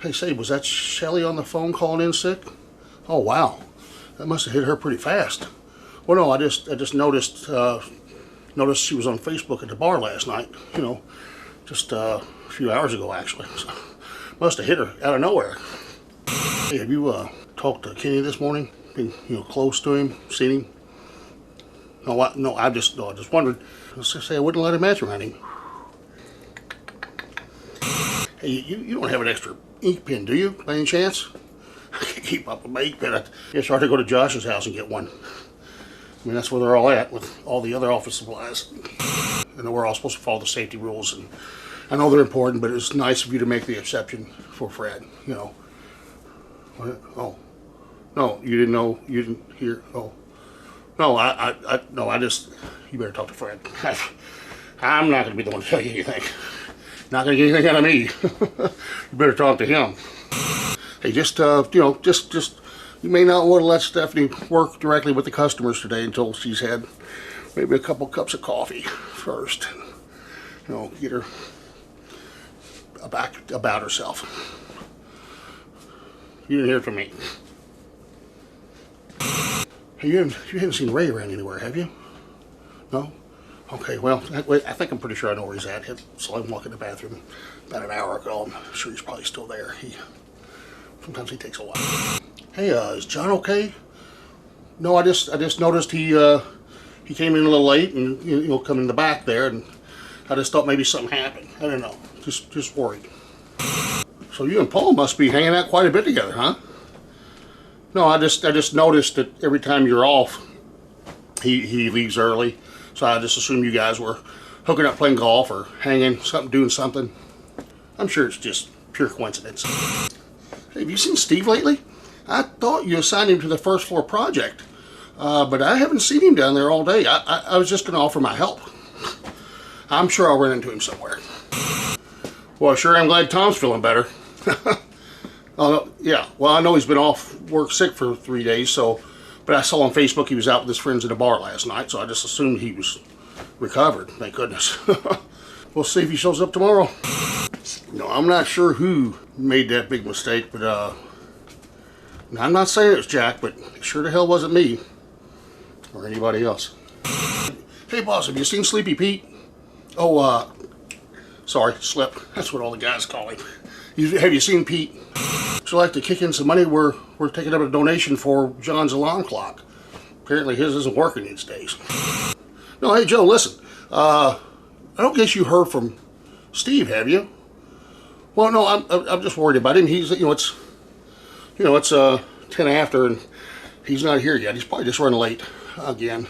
Hey, say, was that Shelly on the phone calling in sick? Oh, wow. That must have hit her pretty fast. Well, no, I just noticed she was on Facebook at the bar last night. You know, just a few hours ago, actually. So, must have hit her out of nowhere. Hey, have you talked to Kenny this morning? Been, close to him, seen him? No, I just wondered. Let's just say I wouldn't let him match around him. Hey, you don't have an extra ink pen, do you, by any chance? I can't keep up with my ink pen. I guess I ought to go to Josh's house and get one. I mean, that's where they're all at with all the other office supplies. I know we're all supposed to follow the safety rules, and I know they're important, but it's nice of you to make the exception for Fred, you know. What? Oh. No, you didn't know, you didn't hear, oh. No, I just, you better talk to Fred. I'm not going to be the one to tell you anything. Not going to get anything out of me. You better talk to him. Hey, just, you may not want to let Stephanie work directly with the customers today until she's had maybe a couple cups of coffee first. You know, get her about herself. You didn't hear from me. Hey, you haven't seen Ray around anywhere, have you? No? Okay, well, I think I'm pretty sure I know where he's at. I saw him walk in the bathroom about an hour ago. I'm sure he's probably still there. Sometimes he takes a while. Hey, is John okay? No, I just noticed he came in a little late and come in the back there, and I just thought maybe something happened. I don't know. Just worried. So you and Paul must be hanging out quite a bit together, huh? No, I just noticed that every time you're off, he leaves early. So I just assumed you guys were hooking up playing golf or hanging, doing something. I'm sure it's just pure coincidence. Hey, have you seen Steve lately? I thought you assigned him to the first floor project, but I haven't seen him down there all day. I was just going to offer my help. I'm sure I'll run into him somewhere. Well, sure, I'm glad Tom's feeling better. Oh, yeah, well, I know he's been off work sick for 3 days, but I saw on Facebook he was out with his friends at a bar last night, so I just assumed he was recovered, thank goodness. We'll see if he shows up tomorrow. No, I'm not sure who made that big mistake, but I'm not saying it was Jack, but it sure the hell wasn't me or anybody else. Hey, boss, have you seen Sleepy Pete? Oh, sorry, Slip. That's what all the guys call him. Have you seen Pete? Would you like to kick in some money? We're taking up a donation for John's alarm clock. Apparently his isn't working these days. No, hey Joe, listen. I don't guess you heard from Steve, have you? Well, no, I'm just worried about him. He's it's 10 after and he's not here yet. He's probably just running late again.